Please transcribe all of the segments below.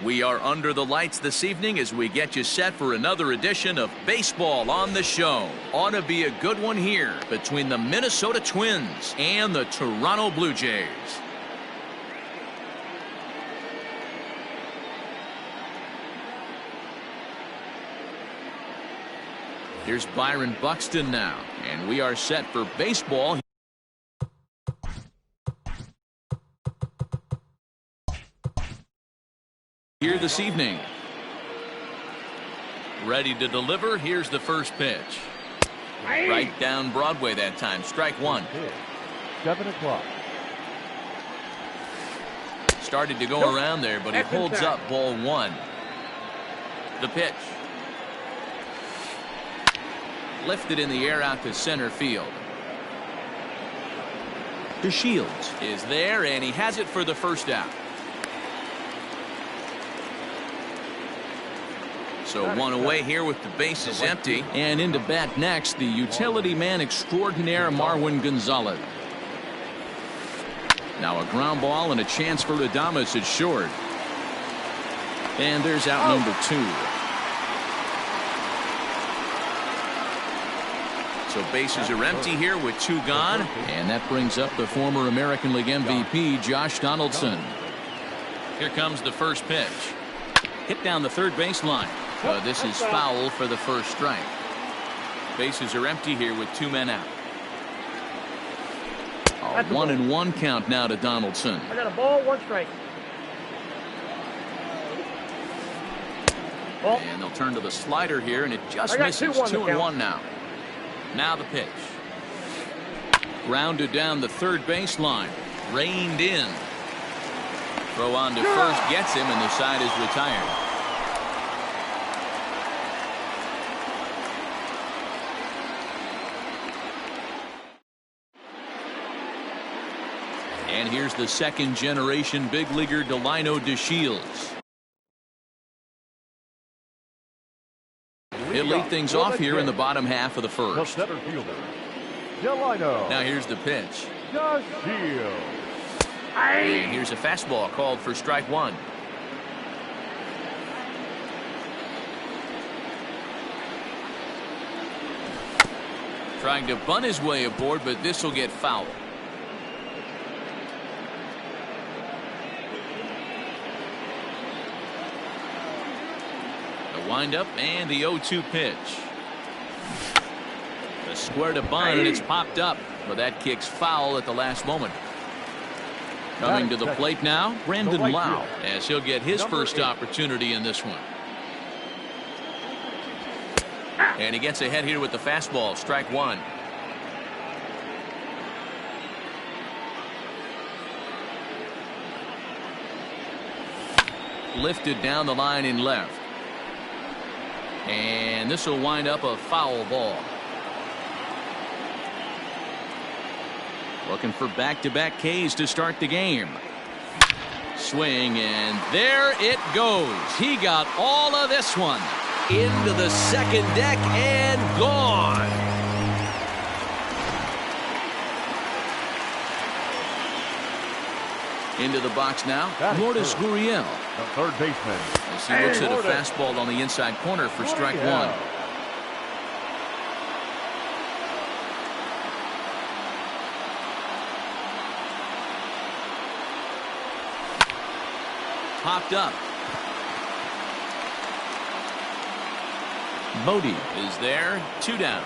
We are under the lights this evening as we get you set for another edition of Baseball on the Show. Ought to be a good one here between the Minnesota Twins and the Toronto Blue Jays. Here's Byron Buxton now, and we are set for baseball here this evening. Ready to deliver. Here's the first pitch. Right down Broadway that time. Strike one. 7 o'clock. Started to go around there, but he holds up. Ball one. The pitch. Lifted in the air out to center field. DeShields is there, and he has it for the first out. So one away here with the bases empty. And into bat next, the utility man extraordinaire Marwin Gonzalez. Now a ground ball and a chance for Adames at short. And there's out number two. So bases are empty here with two gone. And that brings up the former American League MVP, Josh Donaldson. Here comes the first pitch. Hit down the third baseline. This is foul for the first strike. Bases are empty here with two men out. A 1-1 count now to Donaldson. I got a ball, one strike. And they'll turn to the slider here, and it just misses. 2-1 now. Now the pitch. Grounded down the third baseline. Reined in. Throw on to first gets him, and the side is retired. And here's the second generation big leaguer Delino DeShields. He'll lead things off here in the bottom half of the first. The center fielder, Delino. Now here's the pitch. DeShields. And here's a fastball called for strike one. Trying to bunt his way aboard, but this will get foul. Wind up and the 0-2 pitch. The square to bunt, and it's popped up, but that kicks foul at the last moment. Coming to the plate now, Brandon Lau, as he'll get his first opportunity in this one. And he gets ahead here with the fastball. Strike one. Lifted down the line in left. And this will wind up a foul ball. Looking for back-to-back Ks to start the game. Swing, and there it goes. He got all of this one. Into the second deck and gone. Into the box now, Lourdes Gurriel. The third baseman. As he looks at a fastball on the inside corner for strike one. Popped up. Bodie is there. Two down.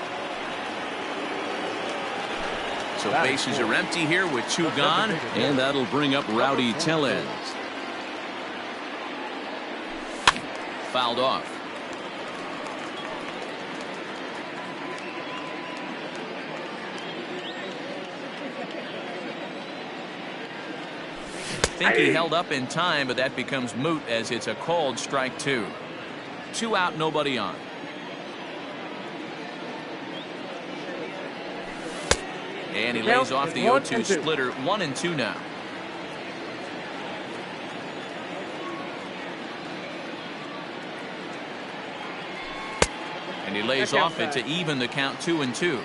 So bases are empty here with two gone, and that'll bring up Rowdy Tellez. Fouled off. Think he held up in time, but that becomes moot as it's a called strike two. Two out, nobody on. And he lays off the 0-2 splitter. 1-2 now. And he lays off it to even the count. 2-2.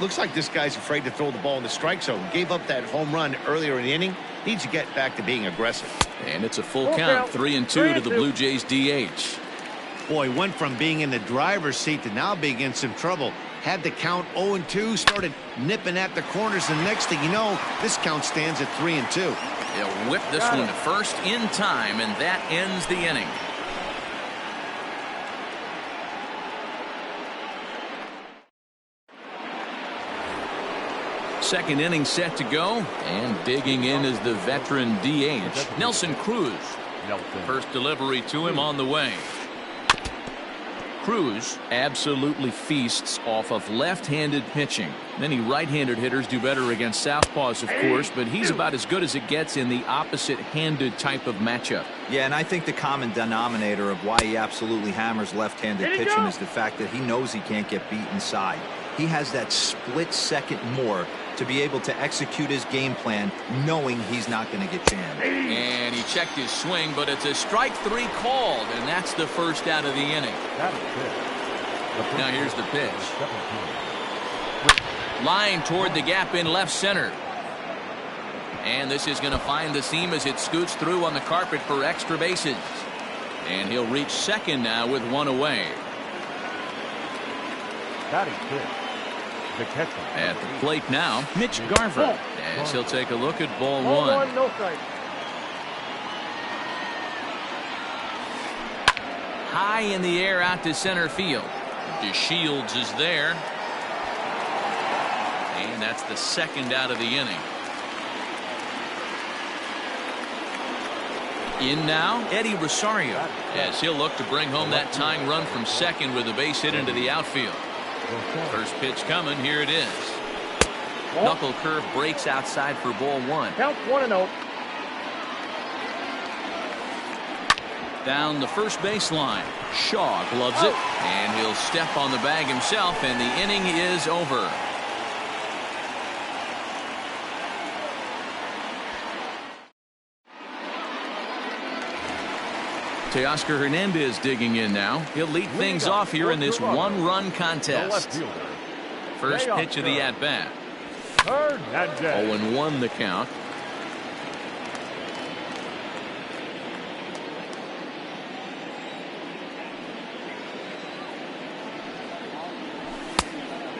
Looks like this guy's afraid to throw the ball in the strike zone. Gave up that home run earlier in the inning. Needs to get back to being aggressive. And it's a full count. 3-2 to the Blue Jays DH. Boy, went from being in the driver's seat to now being in some trouble. Had the count 0-2, started nipping at the corners, and next thing you know, this count stands at 3-2. They'll whip this one to first in time, and that ends the inning. Second inning set to go, and digging in is the veteran DH, Nelson Cruz. First delivery to him on the way. Cruz absolutely feasts off of left-handed pitching. Many right-handed hitters do better against southpaws, of course, but he's about as good as it gets in the opposite-handed type of matchup. Yeah, and I think the common denominator of why he absolutely hammers left-handed pitching is the fact that he knows he can't get beat inside. He has that split second more to be able to execute his game plan knowing he's not going to get jammed. And he checked his swing, but it's a strike three called, and that's the first out of the inning. Now here's the pitch. Line toward the gap in left center. And this is going to find the seam as it scoots through on the carpet for extra bases. And he'll reach second now with one away. At the plate now, Mitch Garver, as he'll take a look at ball one. No strike. High in the air out to center field. DeShields is there. And that's the second out of the inning. In now, Eddie Rosario, as he'll look to bring home that tying run from second with a base hit into the outfield. First pitch coming. Here it is. Knuckle curve breaks outside for ball one. Count 1-0. Down the first baseline. Shaw gloves it, and he'll step on the bag himself, and the inning is over. Teoscar Hernandez digging in now. He'll lead things off here in this one-run contest. First pitch of the at-bat. 0-1 the count.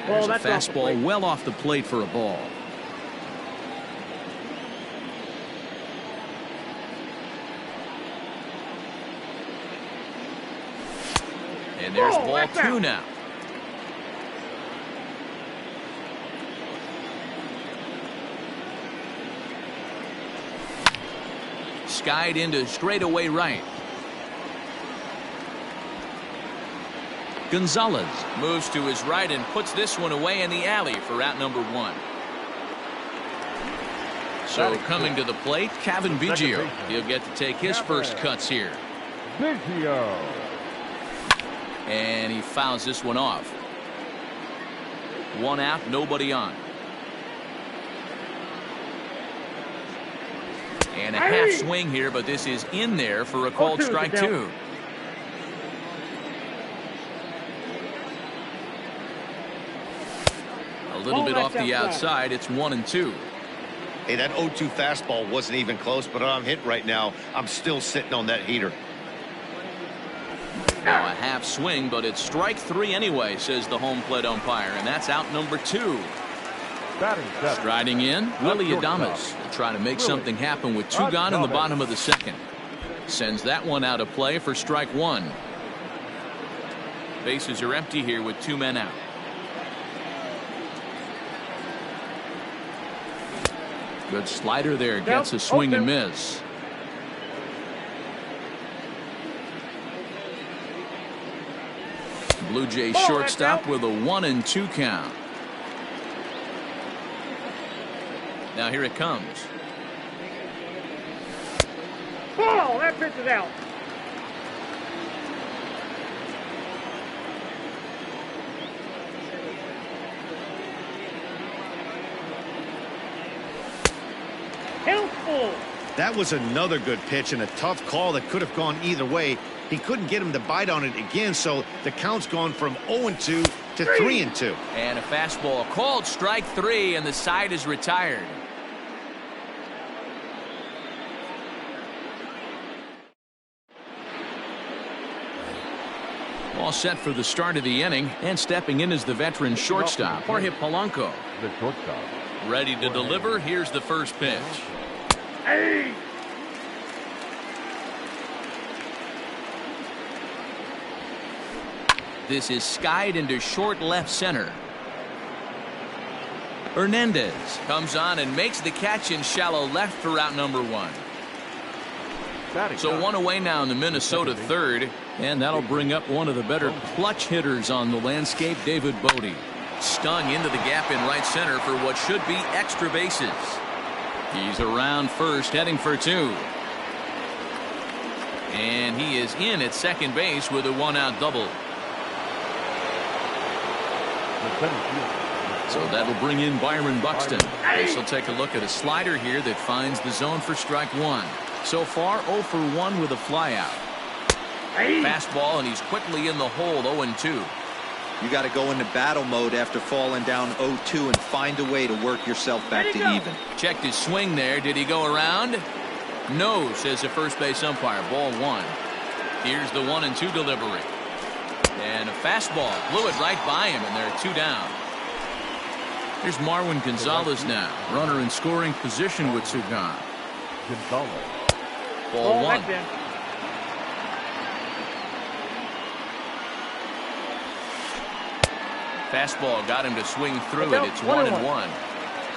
There's a fastball well off the plate for a ball. And there's ball two now. Skied into straightaway right. Gonzalez moves to his right and puts this one away in the alley for out number one. So coming to the plate, Cavan Biggio. He'll get to take his first cuts here. Biggio. And he fouls this one off. One out, nobody on. And a half swing here, but this is in there for a called strike two. A little bit off the outside. It's 1-2. Hey, that 0-2 fastball wasn't even close, but I'm hit right now. I'm still sitting on that heater. Now a half swing, but it's strike three anyway, says the home plate umpire, and that's out number two. Striding in, Willy Adames will try to make something happen with two gone in the bottom of the second. Sends that one out of play for strike one. Bases are empty here with two men out. Good slider there, gets a swing and miss. Blue Jays shortstop with a 1-2 count. Now here it comes. Oh, that pitch is out. That was another good pitch and a tough call that could have gone either way. He couldn't get him to bite on it again, so the count's gone from 0-2 to 3-2. And a fastball called strike 3, and the side is retired. All set for the start of the inning, and stepping in is the veteran shortstop, Jorge Polanco. The shortstop. Ready to deliver. Here's the first pitch. Hey! This is skied into short left center. Hernandez comes on and makes the catch in shallow left for out number 1. So one away now in the Minnesota third, and that'll bring up one of the better clutch hitters on the landscape, David Bote. Stung into the gap in right center for what should be extra bases. He's around first, heading for 2. And he is in at second base with a 1-out double. So that'll bring in Byron Buxton. This will take a look at a slider here that finds the zone for strike 1. So far 0 for 1 with a flyout. Fastball, and he's quickly in the hole. 0-2. You got to go into battle mode after falling down 0-2 and find a way to work yourself back to even. Checked his swing there. Did he go around? No, says the first base umpire. Ball 1. Here's the 1-2 delivery. And a fastball blew it right by him, and there are 2 down. Here's Marwin Gonzalez now, runner in scoring position with 2 gone. Gonzalez. Ball 1. Fastball got him to swing through it. It's 1-1.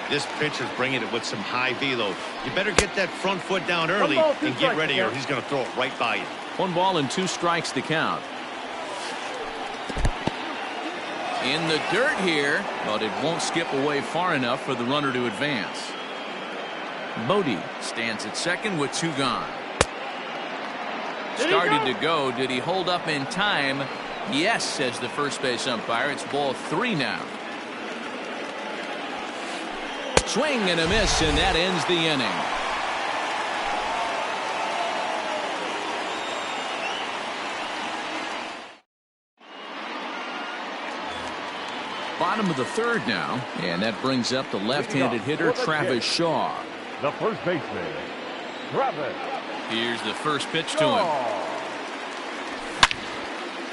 This pitcher's bringing it with some high velo. You better get that front foot down early and get ready, or he's going to throw it right by you. 1 ball and 2 strikes to count. In the dirt here, but it won't skip away far enough for the runner to advance. Bote stands at second with 2 gone. Started to go. Did he hold up in time? Yes, says the first base umpire. It's ball 3 now. Swing and a miss, and that ends the inning. Bottom of the third now, and that brings up the left-handed hitter Travis Shaw. The first baseman, Travis. Here's the first pitch to him.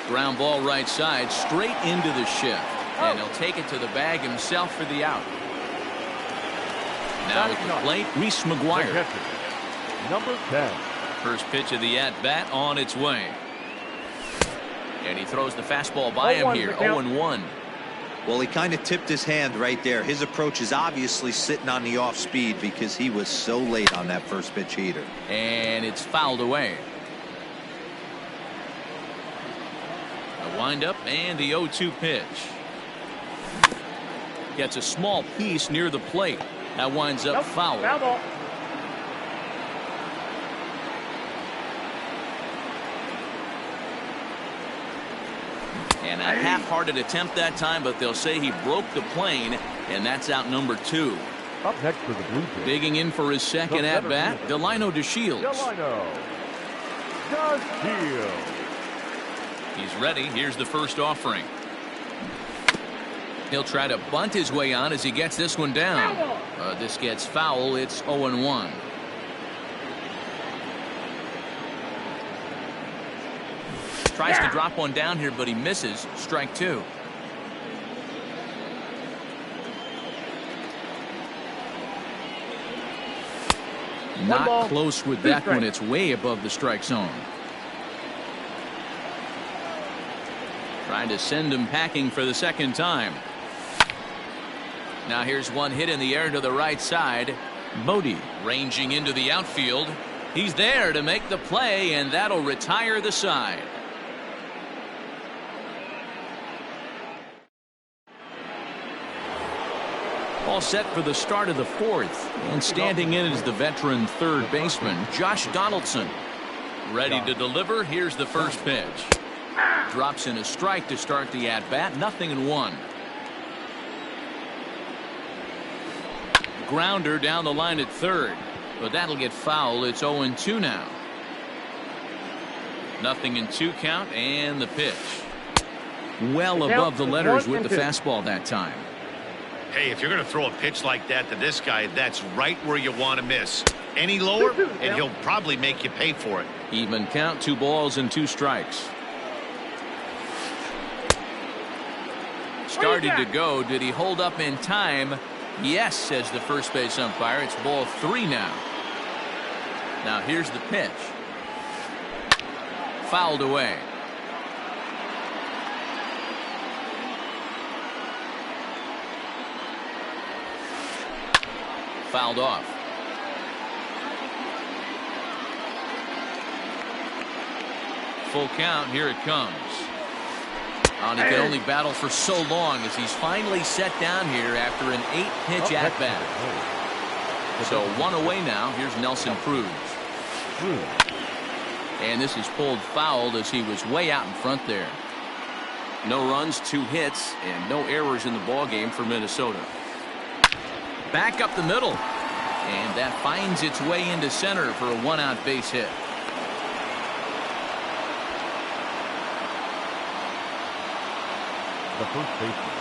Ground ball right side, straight into the shift, and he'll take it to the bag himself for the out. Now at the plate, Reese McGuire. Number 10. First pitch of the at-bat on its way. And he throws the fastball by him here. 0-1. Well, he kind of tipped his hand right there. His approach is obviously sitting on the off speed because he was so late on that first pitch heater. And it's fouled away. A windup and the 0-2 pitch. Gets a small piece near the plate. That winds up foul. Foul ball. And a half-hearted attempt that time, but they'll say he broke the plane, and that's out number 2. Up next for the Blue Jays. Digging in for his second at-bat, Delino DeShields. Delino DeShields. He's ready. Here's the first offering. He'll try to bunt his way on as he gets this one down. This gets foul. It's 0-1. Tries to drop one down here, but he misses. Strike 2. Not close with that one. It's way above the strike zone. Trying to send him packing for the second time. Now here's one hit in the air to the right side. Bote ranging into the outfield. He's there to make the play, and that'll retire the side. All set for the start of the fourth, and standing in is the veteran third baseman Josh Donaldson. Ready to deliver. Here's the first pitch. Drops in a strike to start the at-bat. 0-1. Grounder down the line at third, but that'll get foul. It's 0-2 now. 0-2 count, and the pitch. Well above the letters with the fastball that time. Hey, if you're going to throw a pitch like that to this guy, that's right where you want to miss. Any lower, and he'll probably make you pay for it. Even count, 2 balls and 2 strikes. Started to go. Did he hold up in time? Yes, says the first base umpire. It's ball 3 now. Now here's the pitch. Fouled away. Fouled off. Full count. Here it comes. And he can only battle for so long as he's finally set down here after an 8-pitch at-bat. So 1 away now. Here's Nelson Cruz. And this is pulled fouled as he was way out in front there. No runs, 2 hits, and no errors in the ballgame for Minnesota. Back up the middle. And that finds its way into center for a 1-out base hit.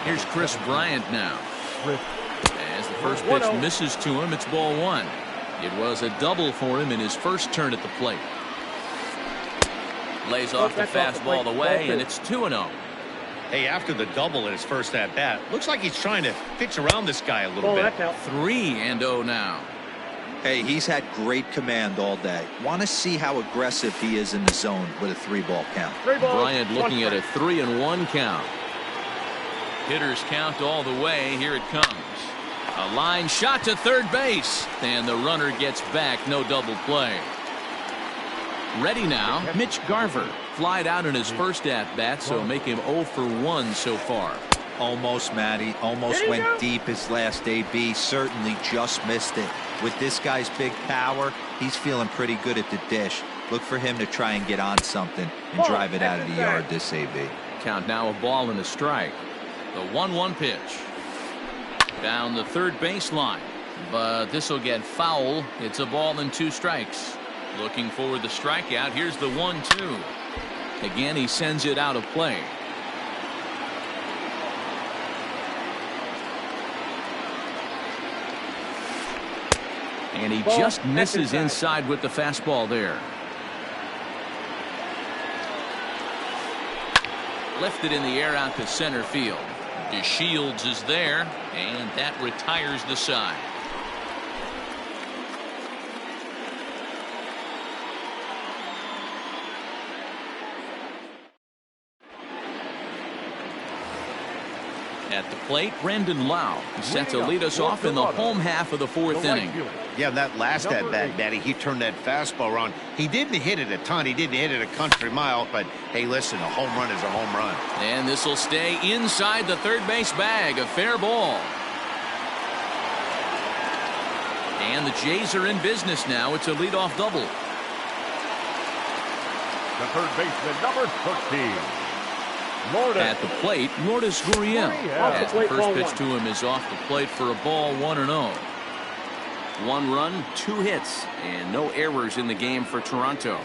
Here's Chris Bryant now. As the first pitch misses to him, it's ball 1. It was a double for him in his first turn at the plate. Lays off the fastball away, and it's 2-0. Hey, after the double in his first at-bat, looks like he's trying to pitch around this guy a little bit. 3-0 now. Hey, he's had great command all day. Want to see how aggressive he is in the zone with a 3-ball count. Bryant looking at a 3-1 count. Hitters count all the way. Here it comes. A line shot to third base, and the runner gets back. No double play. Ready now, Mitch Garver. Flied out in his first at-bat, so make him 0 for 1 so far. Almost, Matty. Almost went deep his last AB. Certainly just missed it. With this guy's big power, he's feeling pretty good at the dish. Look for him to try and get on something and drive it out of the yard this AB. Count now, a ball and a strike. The 1-1 pitch. Down the third baseline. But this will get foul. It's a ball and 2 strikes. Looking for the strikeout. Here's the 1-2. Again, he sends it out of play. And he just misses inside with the fastball there. Lifted in the air out to center field. DeShields is there, and that retires the side. At the plate, Brandon Lau set to lead us off in the home half of the 4th inning. Yeah, that last at-bat, Matty, he turned that fastball around. He didn't hit it a ton. He didn't hit it a country mile. But, hey, listen, a home run is a home run. And this will stay inside the third base bag. A fair ball. And the Jays are in business now. It's a leadoff double. The third baseman, number 13. At the plate, Lourdes Gurriel. As the first pitch to him is off the plate for a ball, 1-0. 1 run, 2 hits, and no errors in the game for Toronto.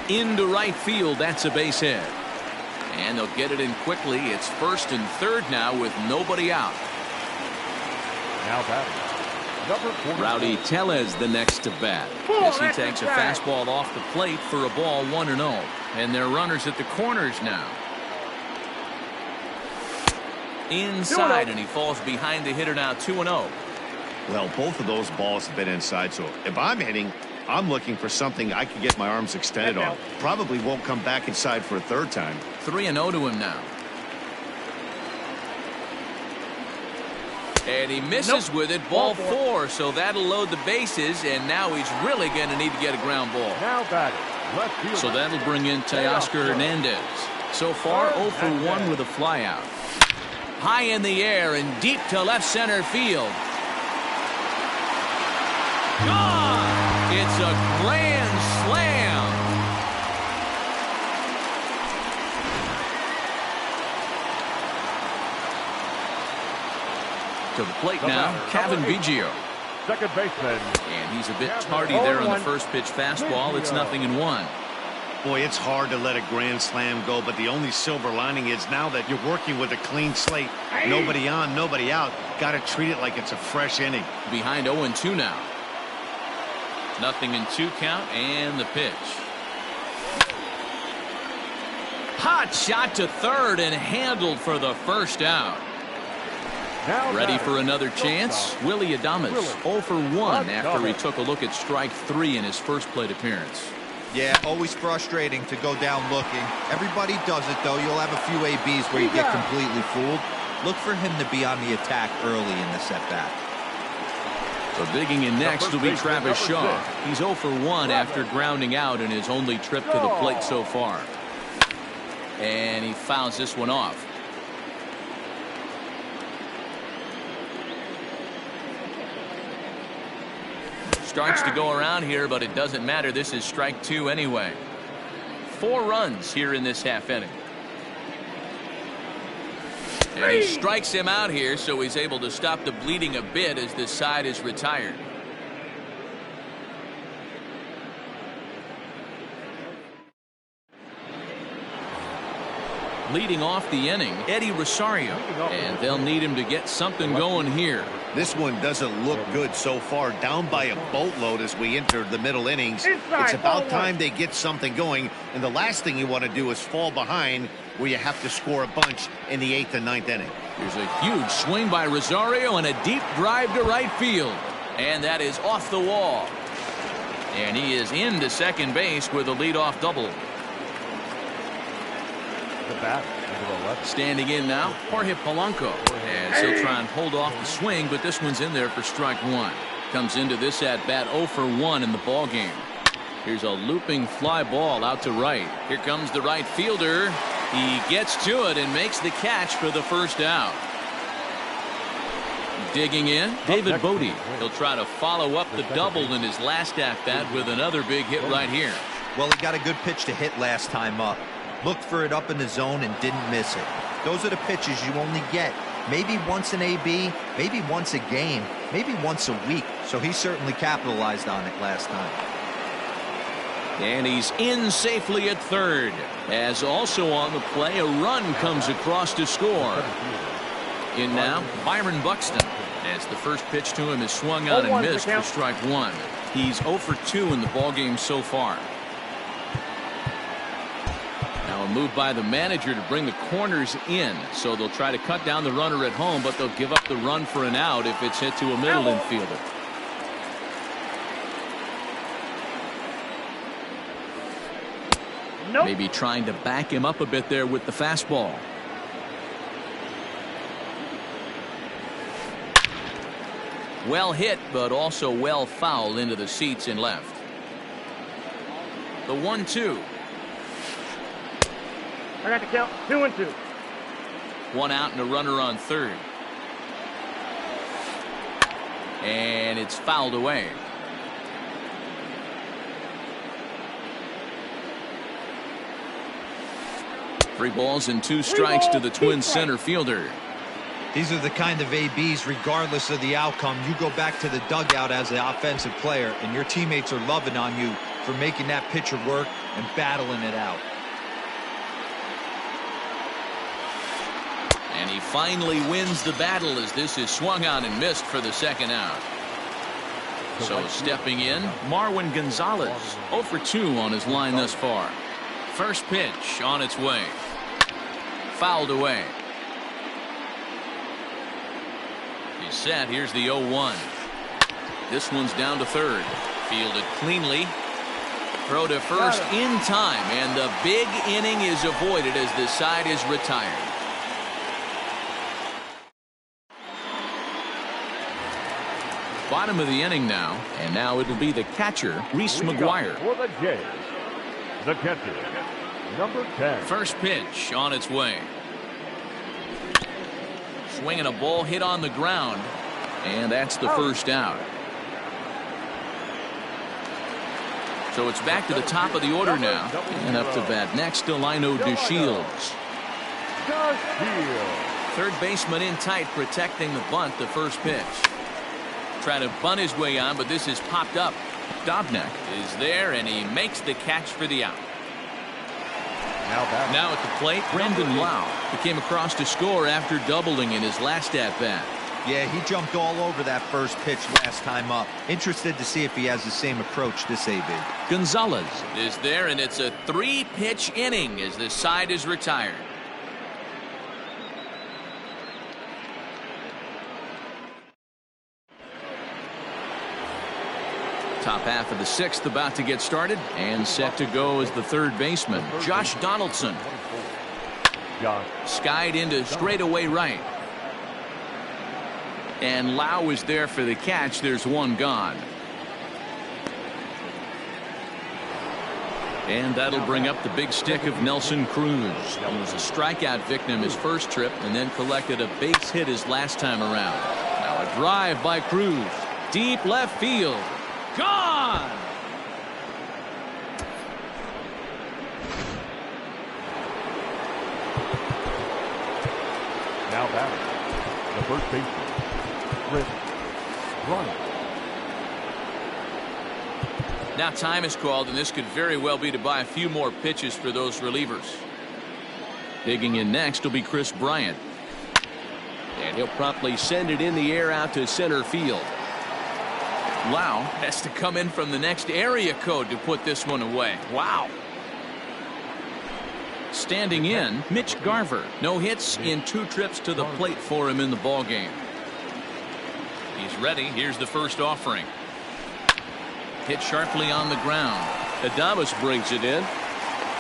Into right field, that's a base hit. And they'll get it in quickly. It's 1st and 3rd now with nobody out. Now batting. Rowdy Tellez the next to bat as he takes a fastball off the plate for a ball, 1-0. And they're runners at the corners now. Inside, and he falls behind the hitter now, 2-0. Well, both of those balls have been inside, so if I'm hitting, I'm looking for something I can get my arms extended on. Probably won't come back inside for a 3rd time. 3-0 to him now. And he misses with it, ball 4, so that'll load the bases, and now he's really going to need to get a ground ball. Now batting. Left field. So that'll bring in Teoscar Hernandez. So far, 0 for 1 with a flyout. High in the air and deep to left center field. Gone! It's a grand slam. To the plate now, Kevin Biggio. second baseman. And he's a bit tardy there on the first pitch fastball. It's 0-1. Boy, it's hard to let a grand slam go, but the only silver lining is now that you're working with a clean slate, nobody on, nobody out, got to treat it like it's a fresh inning. Behind 0-2 now. 0-2 count, and the pitch. Hot shot to third and handled for the first out. Ready for another chance? Willy Adames 0 for 1 after he took a look at strike 3 in his first plate appearance. Yeah, always frustrating to go down looking. Everybody does it, though. You'll have a few ABs where you get completely fooled. Look for him to be on the attack early in the at-bat. So digging in next will be Travis Shaw. He's 0 for 1 after grounding out in his only trip to the plate so far. And he fouls this one off. Starts to go around here, but it doesn't matter. This is strike 2 anyway. 4 runs here in this half inning. And he strikes him out here, so he's able to stop the bleeding a bit as this side is retired. Leading off the inning, Eddie Rosario, and they'll need him to get something going here. This one doesn't look good so far, down by a boatload as we enter the middle innings. It's about time they get something going, and the last thing you want to do is fall behind where you have to score a bunch in the 8th and 9th inning. Here's a huge swing by Rosario and a deep drive to right field, and that is off the wall. And he is into second base with a leadoff double. The bat, number 11. Standing in now, Jorge Polanco, as he'll try and hold off the swing, but this one's in there for strike 1. Comes into this at bat 0 for 1 in the ball game. Here's a looping fly ball out to right. Here comes the right fielder. He gets to it and makes the catch for the first out. Digging in, David Bodie. He'll try to follow up the double in his last at bat with another big hit right here. Well, he got a good pitch to hit last time up. Looked for it up in the zone and didn't miss it. Those are the pitches you only get maybe once an AB, maybe once a game, maybe once a week. So he certainly capitalized on it last time. And he's in safely at third, as also on the play a run comes across to score. In now, Byron Buxton, as the first pitch to him is swung on and missed for strike 1. He's 0 for 2 in the ballgame so far. Now a move by the manager to bring the corners in, so they'll try to cut down the runner at home, but they'll give up the run for an out if it's hit to a middle infielder. Maybe trying to back him up a bit there with the fastball. Well hit, but also well fouled into the seats in left. The 1-2. I got the count. 2-2. 1 out and a runner on third. And it's fouled away. Three balls and 2 strikes to the Twins center fielder. These are the kind of ABs, regardless of the outcome. You go back to the dugout as an offensive player, and your teammates are loving on you for making that pitcher work and battling it out. And he finally wins the battle as this is swung on and missed for the second out. So stepping in, Marwin Gonzalez, 0 for 2 on his line thus far. First pitch on its way. Fouled away. He's set. Here's the 0-1. This one's down to third. Fielded cleanly. Throw to first in time, and the big inning is avoided as the side is retired. Bottom of the inning now, and now it'll be the catcher, Reese McGuire. For the Jays, the catcher, number 10. First pitch on its way. Swinging a ball hit on the ground, and that's the first out. So it's back to the top of the order now, and up to bat next, Delino DeShields. Third baseman in tight, protecting the bunt, the first pitch. try to bunt his way on, but this is popped up. Dobnak is there, and he makes the catch for the out. Now at the plate, Brandon Lau. He came across to score after doubling in his last at-bat. Yeah, he jumped all over that first pitch last time up. Interested to see if he has the same approach this AB. Gonzalez is there, and it's a 3-pitch inning as the side is retired. Top half of the 6th about to get started, and set to go is the third baseman, Josh Donaldson. Skied into straightaway right. And Lau is there for the catch. There's one gone. And that'll bring up the big stick of Nelson Cruz. He was a strikeout victim his first trip and then collected a base hit his last time around. Now a drive by Cruz. Deep left field. Gone! Now batting, the first baseman, Kris Bryant. Now time is called, and this could very well be to buy a few more pitches for those relievers. Digging in next will be Kris Bryant. And he'll promptly send it in the air out to center field. Lau has to come in from the next area code to put this one away. Wow. Standing in, Mitch Garver. No hits in 2 trips to the plate for him in the ballgame. He's ready. Here's the first offering. Hit sharply on the ground. Adames brings it in.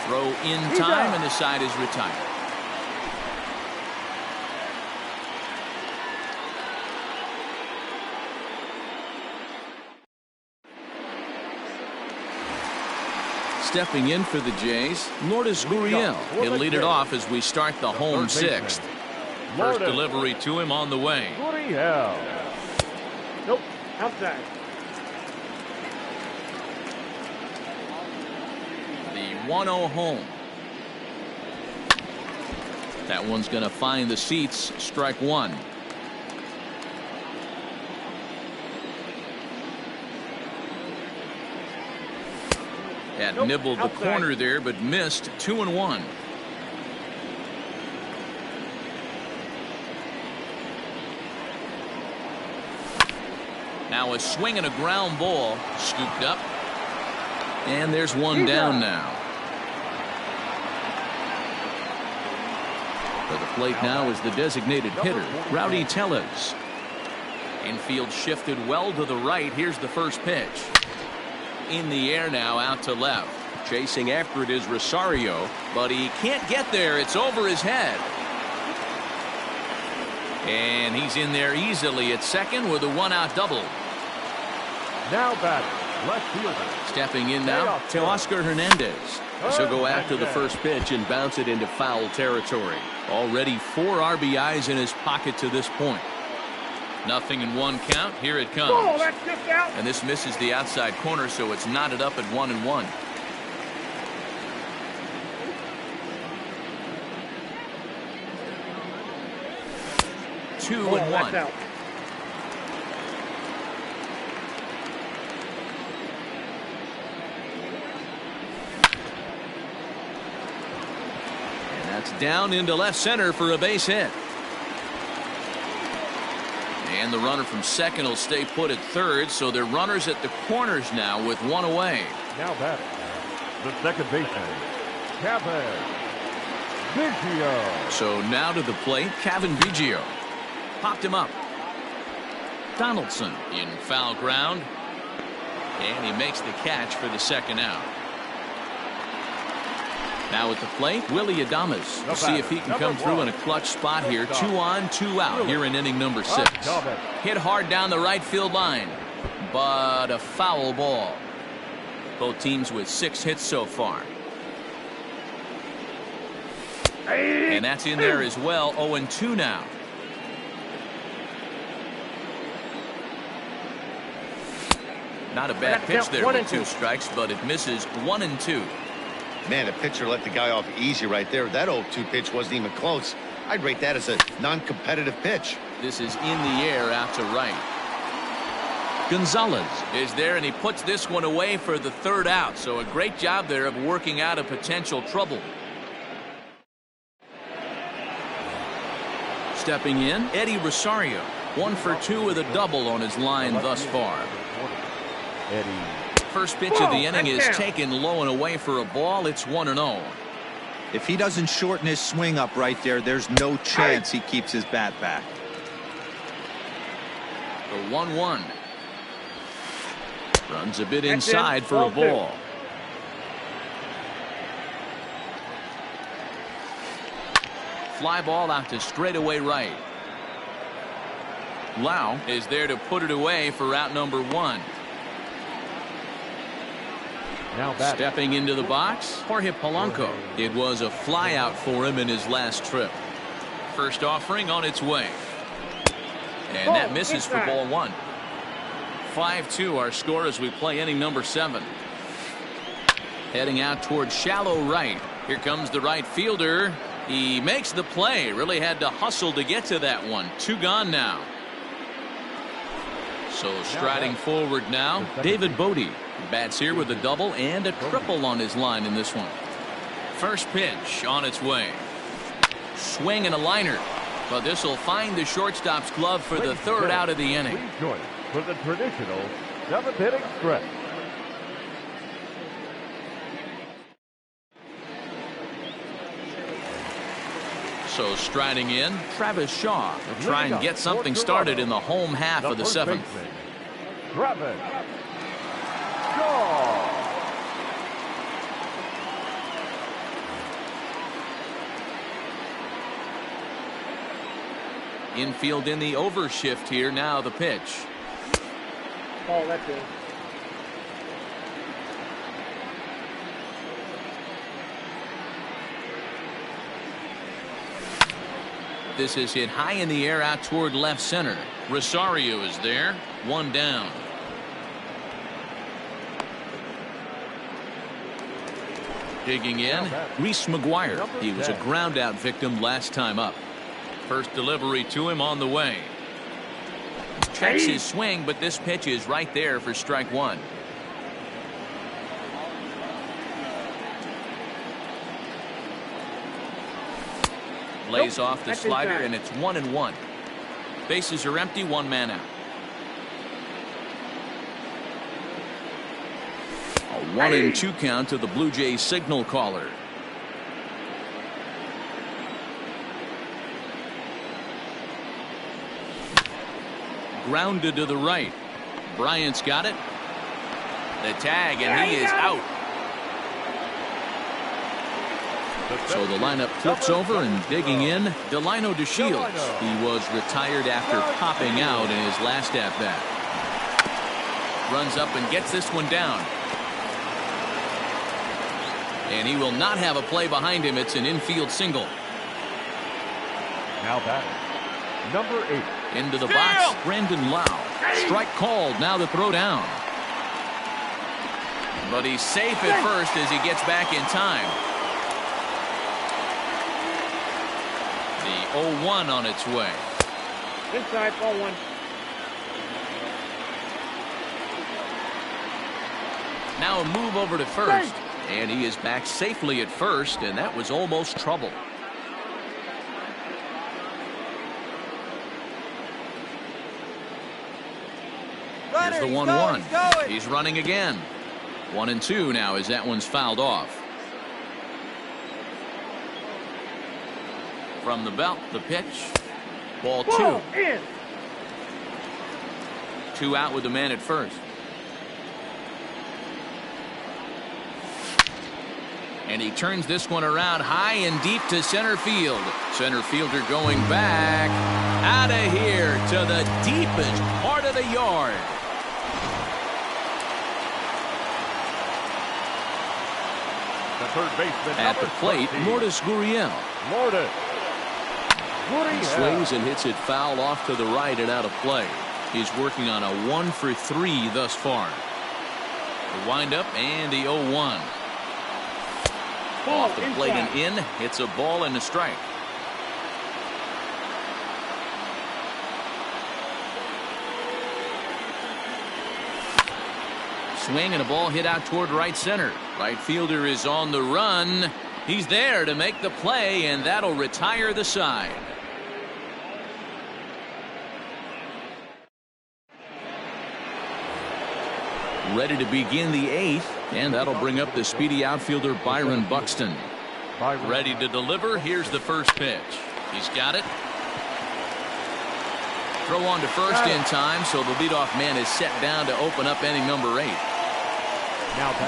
Throw in time, and the side is retired. Stepping in for the Jays, Lourdes Gurriel. He'll lead it off as we start the home 6th. First delivery to him on the way. Gurriel. Nope, outside. The 1-0 home. That one's going to find the seats. Strike one. Had nibbled the corner there, but missed. 2-1. Now a swing and a ground ball. Scooped up. And there's one down now. For the plate now is the designated hitter, Rowdy Tellez. Infield shifted well to the right. Here's the first pitch. In the air now, out to left. Chasing after it is Rosario, but he can't get there. It's over his head. And he's in there easily at second with a 1-out double. Now batting, left fielder. Stepping in now, Teoscar Hernandez. He'll go after the first pitch and bounce it into foul territory. Already 4 RBIs in his pocket to this point. 0-1 count. Here it comes. Oh, that's just out. And this misses the outside corner, so it's knotted up at 1-1. Two and one. Out. And that's down into left center for a base hit. And the runner from second will stay put at third, so they're runners at the corners now with 1 away. Now batting, the second baseman, Cavan Biggio. So now to the plate, Cavan Biggio. Popped him up. Donaldson in foul ground. And he makes the catch for the second out. Now at the plate, Willy Adames. We'll see if he can come through in a clutch spot here. 2 on, 2 out here in inning number 6. Hit hard down the right field line, but a foul ball. Both teams with 6 hits so far. And that's in there as well. 0-2 now. Not a bad pitch there with 2 strikes, but it misses. 1-2. Man, the pitcher let the guy off easy right there. That 0-2 pitch wasn't even close. I'd rate that as a non-competitive pitch. This is in the air out to right. Gonzalez is there, and he puts this one away for the third out. So a great job there of working out a potential trouble. Stepping in, Eddie Rosario. 1 for 2 with a double on his line thus far. First pitch of the inning is taken low and away for a ball. It's 1-0. If he doesn't shorten his swing up right there, there's no chance he keeps his bat back. The 1-1. Runs a bit inside for a ball. Fly ball out to straightaway right. Lau is there to put it away for out number 1. Stepping into the box, Jorge Polanco. It was a fly out for him in his last trip. First offering on its way. And that misses for ball 1. 5-2 our score as we play inning number 7. Heading out towards shallow right. Here comes the right fielder. He makes the play. Really had to hustle to get to that one. 2 gone now. So striding forward now, David Bodie. Bats here with a double and a triple on his line in this one. First pitch on its way. Swing and a liner. But this will find the shortstop's glove for the third out of the inning. Please join us for the traditional 7th inning stretch. So striding in, Travis Shaw to try and get something started in the home half of the 7th. Travis Shaw. Infield in the overshift here. Now the pitch. Oh, that's it. This is hit high in the air out toward left center. Rosario is there. 1 down. Digging in, Reese McGuire. He was a ground out victim last time up. First delivery to him on the way. Checks his swing, but this pitch is right there for strike 1. Lays off the slider, and it's 1-1. Bases are empty, 1 man out. A 1-2 count to the Blue Jays signal caller. Grounded to the right. Bryant's got it. The tag, and he is out. So the lineup flips over, and digging in, Delino DeShields. He was retired after popping out in his last at-bat. Runs up and gets this one down. And he will not have a play behind him. It's an infield single. Now batting, number 8. Into the box, Brandon Lau. Strike called. Now the throw down. But he's safe at first as he gets back in time. The 0-1 on its way. Inside, ball 1. Now a move over to first. And he is back safely at first, and that was almost trouble. Here's the 1-1. He's running again. 1-2 now as that one's fouled off. From the belt, the pitch. Ball 2. 2 out with the man at first. And he turns this one around high and deep to center field. Center fielder going back. Out of here to the deepest part of the yard. The third baseman at the plate, Lourdes Gurriel. Lourdes. He swings and hits it foul off to the right and out of play. He's working on a 1 for 3 thus far. The windup and the 0-1. Off the plate and in. It's a ball and a strike. swing and a ball hit out toward right center. Right fielder is on the run. He's there to make the play, and that'll retire the side. Ready to begin the 8th, and that'll bring up the speedy outfielder Byron Buxton. Ready to deliver. Here's the first pitch. He's got it. Throw on to first in time, so the leadoff man is set down to open up inning number 8.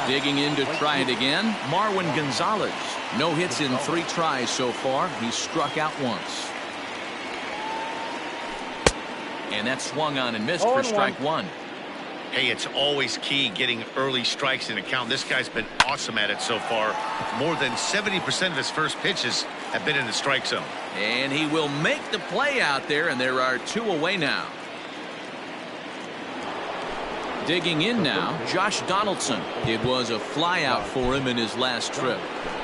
Digging in to try it again, Marwin Gonzalez. No hits in 3 tries so far. He's struck out once. And that swung on and missed for strike 1. Hey, it's always key getting early strikes in a count. This guy's been awesome at it so far. More than 70% of his first pitches have been in the strike zone. And he will make the play out there, and there are 2 away now. Digging in now, Josh Donaldson. It was a flyout for him in his last trip.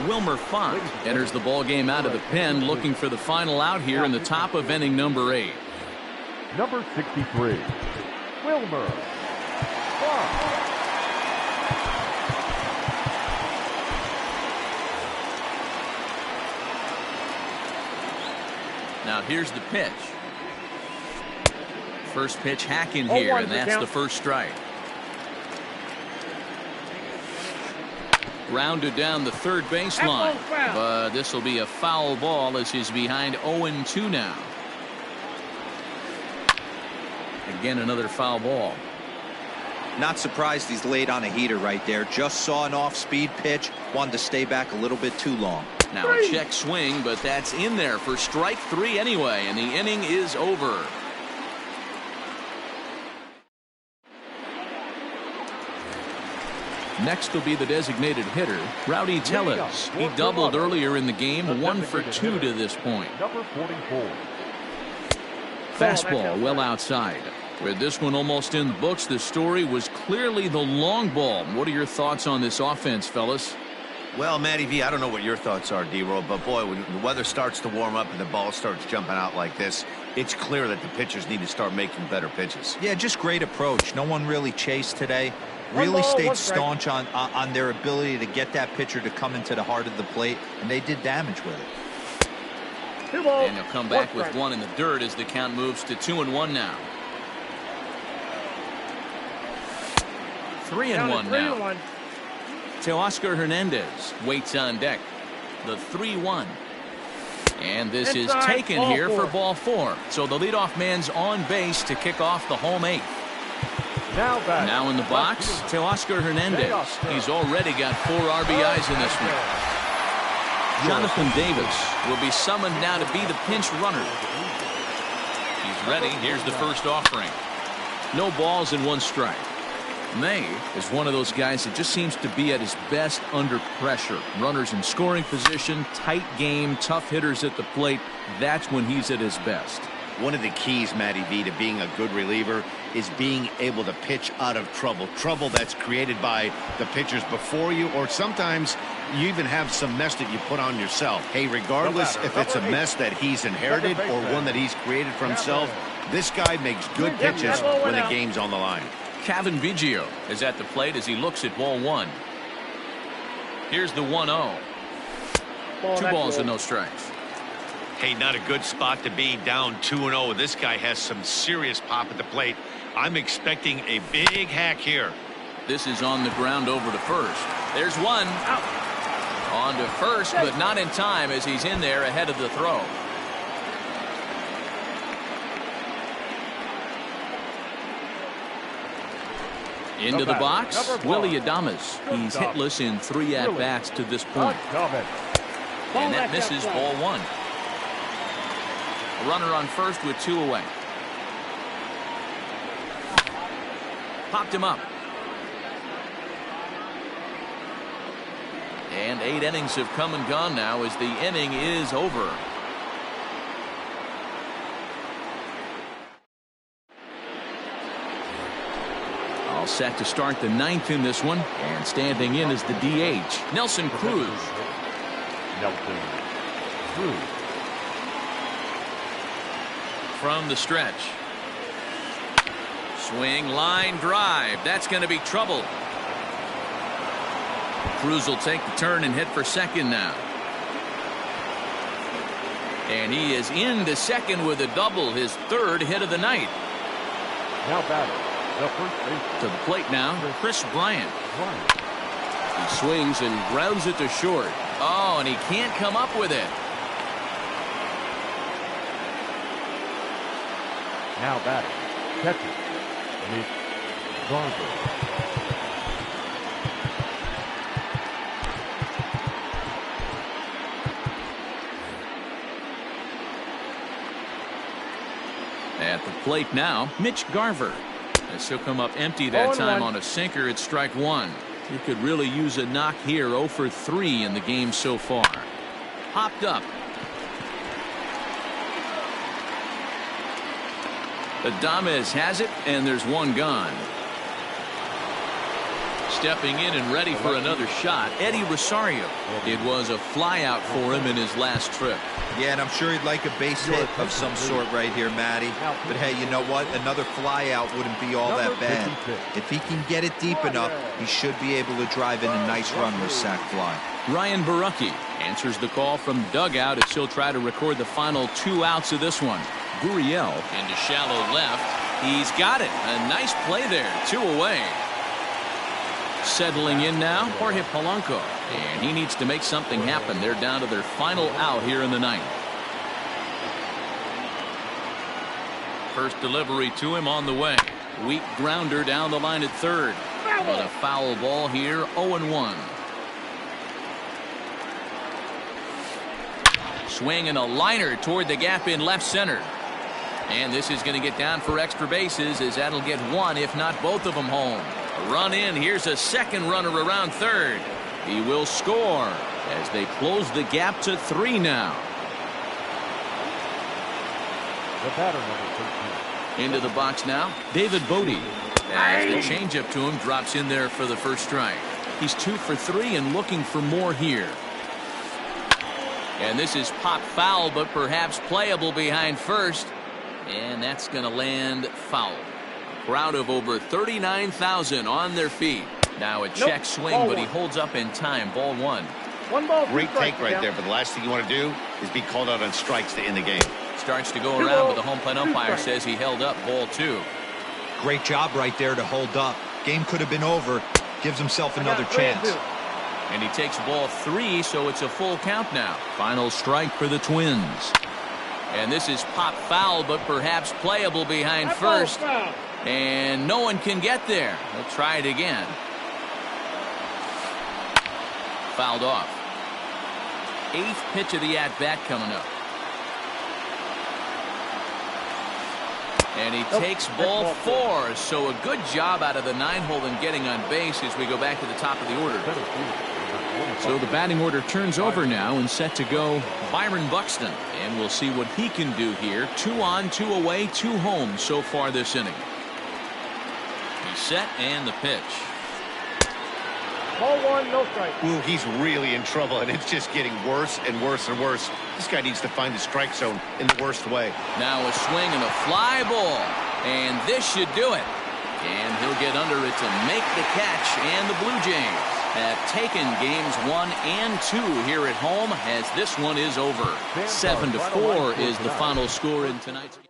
Wilmer Font enters the ball game out of the pen, looking for the final out here in the top of inning number 8. Number 63, Wilmer. Now here's the pitch. First pitch hack in here, and that's the first strike. Grounded down the third baseline, but this will be a foul ball as he's behind 0-2 now. Again, another foul ball. Not surprised he's laid on a heater right there. Just saw an off-speed pitch. Wanted to stay back a little bit too long. Now a check swing, but that's in there for strike 3 anyway, and the inning is over. Next will be the designated hitter, Rowdy Tellez. He doubled earlier in the game, 1 for 2 to this point. Number 44. Fastball well outside. With this one almost in the books, the story was clearly the long ball. What are your thoughts on this offense, fellas? Well, Matty V, I don't know what your thoughts are, D-Roll, but boy, when the weather starts to warm up and the ball starts jumping out like this, it's clear that the pitchers need to start making better pitches. Yeah, just great approach. No one really chased today. Really stayed staunch on their ability to get that pitcher to come into the heart of the plate, and they did damage with it. And they'll come back with 1 in the dirt as the count moves to 2-1 now. 3-1 now. Teoscar Hernandez waits on deck. The 3-1. And this is taken here for ball 4. So the leadoff man's on base to kick off the home 8th. Now in the box, Teoscar Hernandez. He's already got 4 RBIs in this one. Jonathan Davis will be summoned now to be the pinch runner. He's ready. Here's the first offering. No balls and 1 strike. May is one of those guys that just seems to be at his best under pressure. Runners in scoring position, tight game, tough hitters at the plate. That's when he's at his best. One of the keys, Matty V, to being a good reliever is being able to pitch out of trouble. Trouble that's created by the pitchers before you, or sometimes you even have some mess that you put on yourself. Hey, regardless if it's a mess that he's inherited or one that he's created for himself, this guy makes good pitches when the game's on the line. Cavan Biggio is at the plate as he looks at ball 1. Here's the 1-0. 2 balls and no strikes. Hey, not a good spot to be, down 2-0. This guy has some serious pop at the plate. I'm expecting a big hack here. This is on the ground over to first. There's 1. On to first, but not in time as he's in there ahead of the throw. Into the box, Willy Adames. He's hitless in 3 at-bats to this point. And that misses ball 1. A runner on first with 2 away. Popped him up. And 8 innings have come and gone now as the inning is over. All set to start the 9th in this one, and standing in is the DH, Nelson Cruz. From the stretch. Swing, line drive. That's going to be trouble. Cruz will take the turn and hit for second now. And he is into second with a double, his third hit of the night. Now batting, the first baseman. To the plate now, Chris Bryant. He swings and grounds it to short. Oh, and he can't come up with it. Now batting, catcher, Mitch Garver. At the plate now, Mitch Garver. As he'll come up empty that time on a sinker at strike one. He could really use a knock here. 0 for 3 in the game so far. Popped up. Adames has it, and there's one gone. Stepping in and ready for another shot, Eddie Rosario. It was a flyout for him in his last trip. Yeah, and I'm sure he'd like a base hit of some sort right here, Matty. But hey, you know what? Another flyout wouldn't be all that bad. If he can get it deep enough, he should be able to drive in a nice run with sac fly. Ryan Borucki answers the call from dugout as he'll try to record the final 2 outs of this one. Gurriel into shallow left. He's got it. A nice play there. 2 away. Settling in now, Jorge Polanco. And he needs to make something happen. They're down to their final out here in the ninth. First delivery to him on the way. Weak grounder down the line at third. But a foul ball here, 0-1. Swing and a liner toward the gap in left center. And this is going to get down for extra bases as that'll get one, if not both of them, home. A run in. Here's a second runner around third. He will score as they close the gap to 3 now. The batter, number 13. Into the box now, David Bodie. As the changeup to him drops in there for the first strike. He's 2 for 3 and looking for more here. And this is pop foul, but perhaps playable behind first. And that's going to land foul. A crowd of over 39,000 on their feet. Now a check swing, but he holds up in time. Ball 1. 1 ball. Great take right there, but the last thing you want to do is be called out on strikes to end the game. Starts to go around, but the home plate umpire says he held up. Ball 2. Great job right there to hold up. Game could have been over. Gives himself another chance. And he takes ball 3, so it's a full count now. Final strike for the Twins. And this is pop foul, but perhaps playable behind first. And no one can get there. They'll try it again. Fouled off. 8th pitch of the at-bat coming up. And he takes ball 4. So a good job out of the 9-hole in getting on base as we go back to the top of the order. So the batting order turns over now and set to go Byron Buxton. And we'll see what he can do here. 2 on, 2 away, 2 home so far this inning. He's set and the pitch. Ball 1, no strike. Ooh, he's really in trouble, and it's just getting worse and worse and worse. This guy needs to find the strike zone in the worst way. Now a swing and a fly ball. And this should do it. And he'll get under it to make the catch. And the Blue Jays have taken games 1 and 2 here at home as this one is over. 7-4 is the final score in tonight's game.